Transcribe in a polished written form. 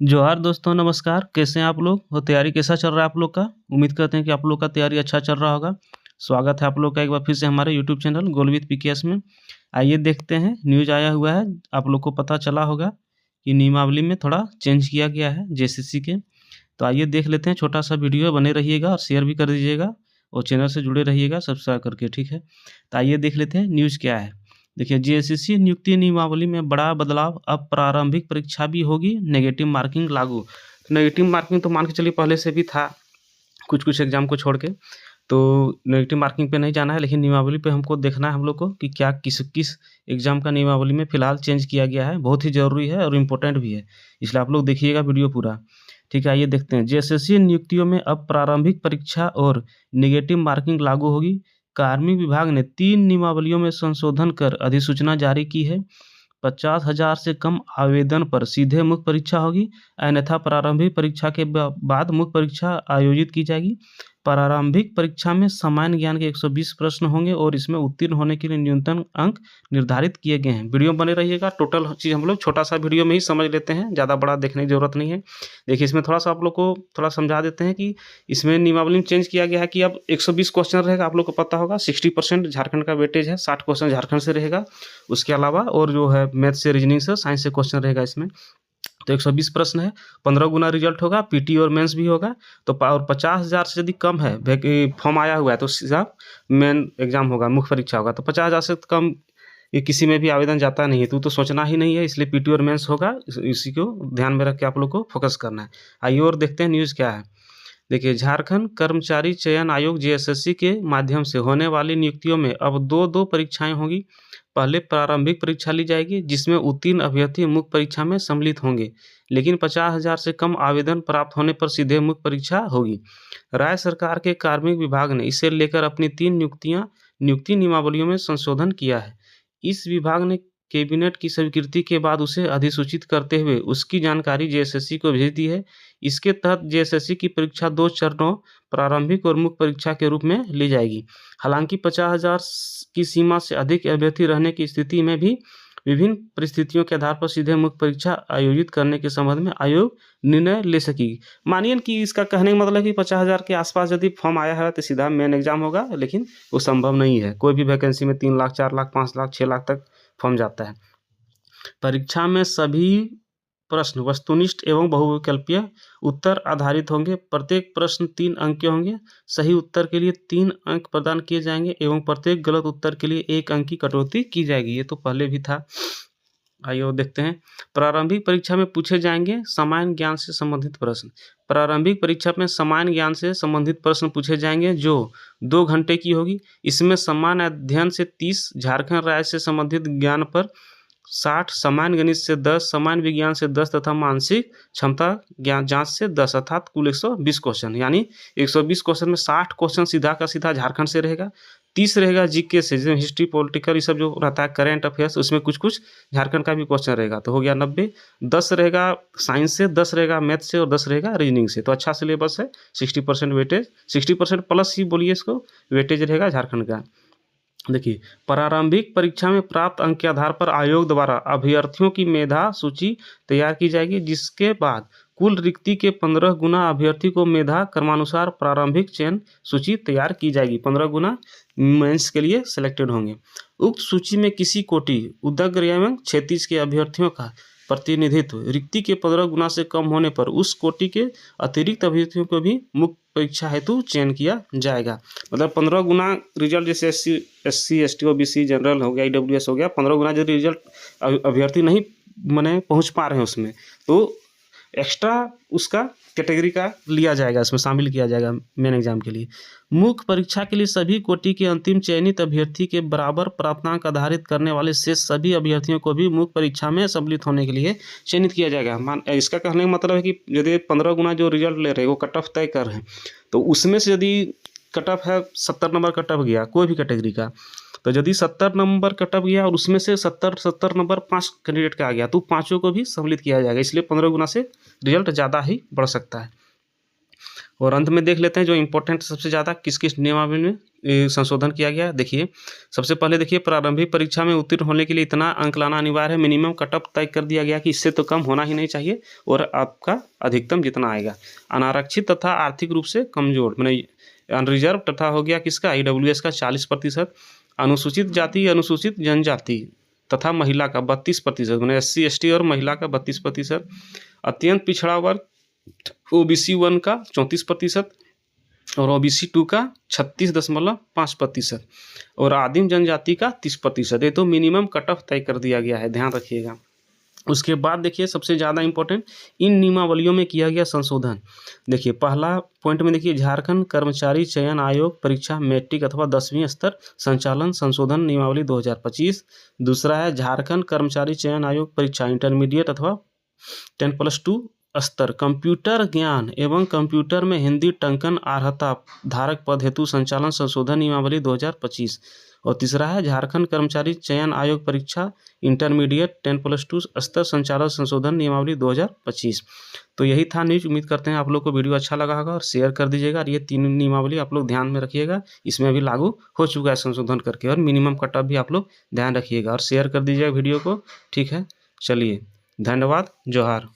जोहार दोस्तों, नमस्कार। कैसे हैं आप लोग और तैयारी कैसा चल रहा है आप लोग का? उम्मीद करते हैं कि आप लोग का तैयारी अच्छा चल रहा होगा। स्वागत है आप लोग का एक बार फिर से हमारे YouTube channel goal with PKS में। आइए देखते हैं, न्यूज़ आया हुआ है। आप लोग को पता चला होगा कि नियमावली में थोड़ा चेंज किया गया है जेसीसी के। तो आइए देख लेते हैं, छोटा-सा वीडियो है, बने रहिएगा और शेयर भी कर दीजिएगा और चैनल से जुड़े रहिएगा सब्सक्राइब करके, ठीक है? तो आइए देख लेते हैं न्यूज़ क्या है। देखिए, जेएसएससी नियुक्ति नियमावली में बड़ा बदलाव, अब प्रारंभिक परीक्षा भी होगी नेगेटिव मार्किंग लागू। नेगेटिव मार्किंग तो मान के चलिए पहले से भी था, कुछ-कुछ एग्ज़ाम को छोड़ के। तो नेगेटिव मार्किंग पे नहीं जाना है, लेकिन नियमावली पे हमको देखना है हम लोग को कि क्या किस-किस एग्ज़ाम का नियमावली में फ़िलहाल चेंज किया गया है। बहुत ही ज़रूरी है और इम्पोर्टेंट भी है, इसलिए आप लोग देखिएगा वीडियो पूरा। ठीक है, आइए देखते हैं। जेएसएससी नियुक्तियों में अब प्रारंभिक परीक्षा और नेगेटिव मार्किंग लागू होगी। कार्मिक विभाग ने 3 नियमावलियों में संशोधन कर अधिसूचना जारी की है। 50,000 से कम आवेदन पर सीधे मुख्य परीक्षा होगी, अन्यथा प्रारंभिक परीक्षा के बाद मुख्य परीक्षा आयोजित की जाएगी। प्रारंभिक परीक्षा में सामान्य ज्ञान के 120 प्रश्न होंगे और इसमें उत्तीर्ण होने के लिए न्यूनतम अंक निर्धारित किए गए हैं। वीडियो में बने रहिएगा, टोटल चीज़ हम लोग छोटा-सा वीडियो में ही समझ लेते हैं, ज़्यादा बड़ा देखने की ज़रूरत नहीं है। देखिए, इसमें थोड़ा-सा आप लोग को थोड़ा समझा देते हैं कि इसमें नियमावली में चेंज किया गया है कि अब 120 क्वेश्चन रहेगा, आप लोग को पता होगा। 60% झारखंड का वेटेज है, 60 क्वेश्चन झारखंड से रहेगा। उसके अलावा और जो है मैथ से, रीजनिंग से, साइंस से क्वेश्चन रहेगा इसमें। तो 120 प्रश्न है, 15 गुना रिजल्ट होगा, पीटी और मेंस भी होगा। तो और 50,000 से यदि कम है, फॉर्म आया हुआ है तो सीधा मेन एग्जाम होगा, मुख्य परीक्षा होगा। तो 50,000 से कम ये किसी में भी आवेदन जाता नहीं है, तो सोचना ही नहीं है, इसलिए पीटी और मेंस होगा। इसी को ध्यान में रख के आप लोग को फोकस करना है। आइए और देखते हैं न्यूज़ क्या है। देखिए, झारखंड कर्मचारी चयन आयोग जेएसएससी के माध्यम से होने वाली नियुक्तियों में अब 2-2 परीक्षाएं होंगी। पहले प्रारंभिक परीक्षा ली जाएगी, जिसमें उत्तीर्ण अभ्यर्थी मुख्य परीक्षा में सम्मिलित होंगे, लेकिन 50,000 से कम आवेदन प्राप्त होने पर सीधे मुख्य परीक्षा होगी। राज्य सरकार के कार्मिक विभाग ने इसे लेकर अपनी 3 नियुक्ति नियमावलियों में संशोधन किया है। इस विभाग ने कैबिनेट की स्वीकृति के बाद उसे अधिसूचित करते हुए उसकी जानकारी जेएसएससी को भेज दी है। इसके तहत जेएसएससी की परीक्षा 2 चरणों, प्रारंभिक और मुख्य परीक्षा के रूप में ली जाएगी। हालांकि 50,000 की सीमा से अधिक अभ्यर्थी रहने की स्थिति में भी विभिन्न परिस्थितियों के आधार पर सीधे मुख्य परीक्षा आयोजित करने के संबंध में आयोग निर्णय ले सकेगी। मानिए कि इसका कहने का मतलब है कि 50,000 के आसपास यदि फॉर्म आया है तो सीधा मेन एग्जाम होगा, लेकिन वो संभव नहीं है। कोई भी वैकेंसी में 3 लाख, 4 लाख, 5 लाख, 6 लाख तक फॉर्म जाता है। परीक्षा में सभी प्रश्न वस्तुनिष्ठ एवं बहुविकल्पीय उत्तर आधारित होंगे। प्रत्येक प्रश्न 3 अंक के होंगे। सही उत्तर के लिए 3 अंक प्रदान किए जाएंगे एवं प्रत्येक गलत उत्तर के लिए 1 अंक की कटौती की जाएगी। ये तो पहले भी था। आइए और देखते हैं। प्रारंभिक परीक्षा में पूछे जाएंगे सामान्य ज्ञान से संबंधित प्रश्न। प्रारंभिक परीक्षा में सामान्य ज्ञान से संबंधित प्रश्न पूछे जाएंगे, जो 2 घंटे की होगी। इसमें सामान्य अध्ययन से 30, झारखंड राज्य से संबंधित ज्ञान पर 60, सामान्य गणित से 10, सामान्य विज्ञान से 10 तथा मानसिक क्षमता ज्ञान जांच से 10, अर्थात कुल 120 क्वेश्चन। यानी 120 क्वेश्चन में 60 क्वेश्चन सीधा का सीधा झारखंड से रहेगा। 30 रहेगा जीके से, जैसे हिस्ट्री, पॉलिटिकल, ये सब जो रहता है करंट अफेयर्स, उसमें कुछ-कुछ झारखंड का भी क्वेश्चन रहेगा, तो हो गया 90। 10 रहेगा साइंस से, 10 रहेगा मैथ से और 10 रहेगा रीजनिंग से। तो अच्छा सिलेबस है, 60% वेटेज, 60% प्लस ही बोलिए इसको, वेटेज रहेगा झारखंड का। देखिए, प्रारंभिक परीक्षा में प्राप्त अंक के आधार पर आयोग द्वारा अभ्यर्थियों की मेधा सूची तैयार की जाएगी, जिसके बाद कुल रिक्ति के 15 गुना अभ्यर्थी को मेधा क्रमानुसार प्रारंभिक चयन सूची तैयार की जाएगी। 15 गुना मेंस के लिए सिलेक्टेड होंगे। उक्त सूची में किसी कोटि, उदग्र एवं क्षैतिज के अभ्यर्थियों का प्रतिनिधित्व रिक्ति के 15 गुना से कम होने पर उस कोटि के अतिरिक्त अभ्यर्थियों को भी मुख्य परीक्षा हेतु चयन किया जाएगा। मतलब 15 गुना रिजल्ट, जैसे SC, ST, OBC, जनरल हो गया, EWS हो गया, 15 गुना यदि रिजल्ट अभ्यर्थी नहीं माने पहुंच पा रहे हैं उसमें, तो एक्स्ट्रा उसका कैटेगरी का लिया जाएगा, इसमें शामिल किया जाएगा मेन एग्जाम के लिए। मुख्य परीक्षा के लिए सभी कोटि के अंतिम चयनित अभ्यर्थी के बराबर प्राप्तांक आधारित करने वाले शेष सभी अभ्यर्थियों को भी मुख्य परीक्षा में सम्मिलित होने के लिए चयनित किया जाएगा। इसका कहने का मतलब है कि यदि 15 गुना जो रिजल्ट ले रहे हैं वो कट ऑफ तय कर रहे हैं, तो उसमें से यदि कट ऑफ है 70 नंबर कट ऑफ गया कोई भी कैटेगरी का, तो यदि 70 नंबर कट ऑफ गया और उसमें से 70 नंबर 5 कैंडिडेट का आ गया, तो पाँचों को भी सम्मिलित किया जाएगा। इसलिए 15 गुना से रिजल्ट ज़्यादा ही बढ़ सकता है। और अंत में देख लेते हैं जो इम्पोर्टेंट सबसे ज़्यादा किस किस नियमावली में संशोधन किया गया है। देखिए सबसे पहले देखिए प्रारंभिक परीक्षा में उत्तीर्ण होने के लिए इतना अंक लाना अनिवार्य है, मिनिमम कट ऑफ तय कर दिया गया कि इससे तो कम होना ही नहीं चाहिए और आपका अधिकतम जितना आएगा। अनारक्षित तथा आर्थिक रूप से कमजोर माने अनरिजर्व तथा हो गया किसका IWS का 40%, अनुसूचित जाति अनुसूचित जनजाति तथा महिला का 32%, मैंने SC ST और महिला का 32%, अत्यंत पिछड़ा वर्ग OBC 1 का 34% और OBC 2 का 36.5% और आदिम जनजाति का 30%। ये तो मिनिमम कट ऑफ तय कर दिया गया है, ध्यान रखिएगा। उसके बाद देखिए सबसे ज़्यादा इम्पोर्टेंट इन नियमावलियों में किया गया संशोधन। देखिए पहला पॉइंट में देखिए झारखंड कर्मचारी चयन आयोग परीक्षा मैट्रिक अथवा 10वीं स्तर संचालन संशोधन नियमावली 2025। दूसरा है झारखंड कर्मचारी चयन आयोग परीक्षा इंटरमीडिएट अथवा 10+2 स्तर कंप्यूटर ज्ञान एवं कंप्यूटर में हिंदी टंकन अर्हता धारक पद हेतु संचालन संशोधन नियमावली 2025। और तीसरा है झारखंड कर्मचारी चयन आयोग परीक्षा इंटरमीडिएट 10+2 स्तर संचालन संशोधन नियमावली 2025। तो यही था न्यूज। उम्मीद करते हैं आप लोग को वीडियो अच्छा लगा होगा और शेयर कर दीजिएगा। और ये 3 नियमावली आप लोग ध्यान में रखिएगा, इसमें अभी लागू हो चुका है संशोधन करके। और मिनिमम कट ऑफ भी आप लोग ध्यान रखिएगा और शेयर कर दीजिएगा वीडियो को, ठीक है। चलिए धन्यवाद, जोहार।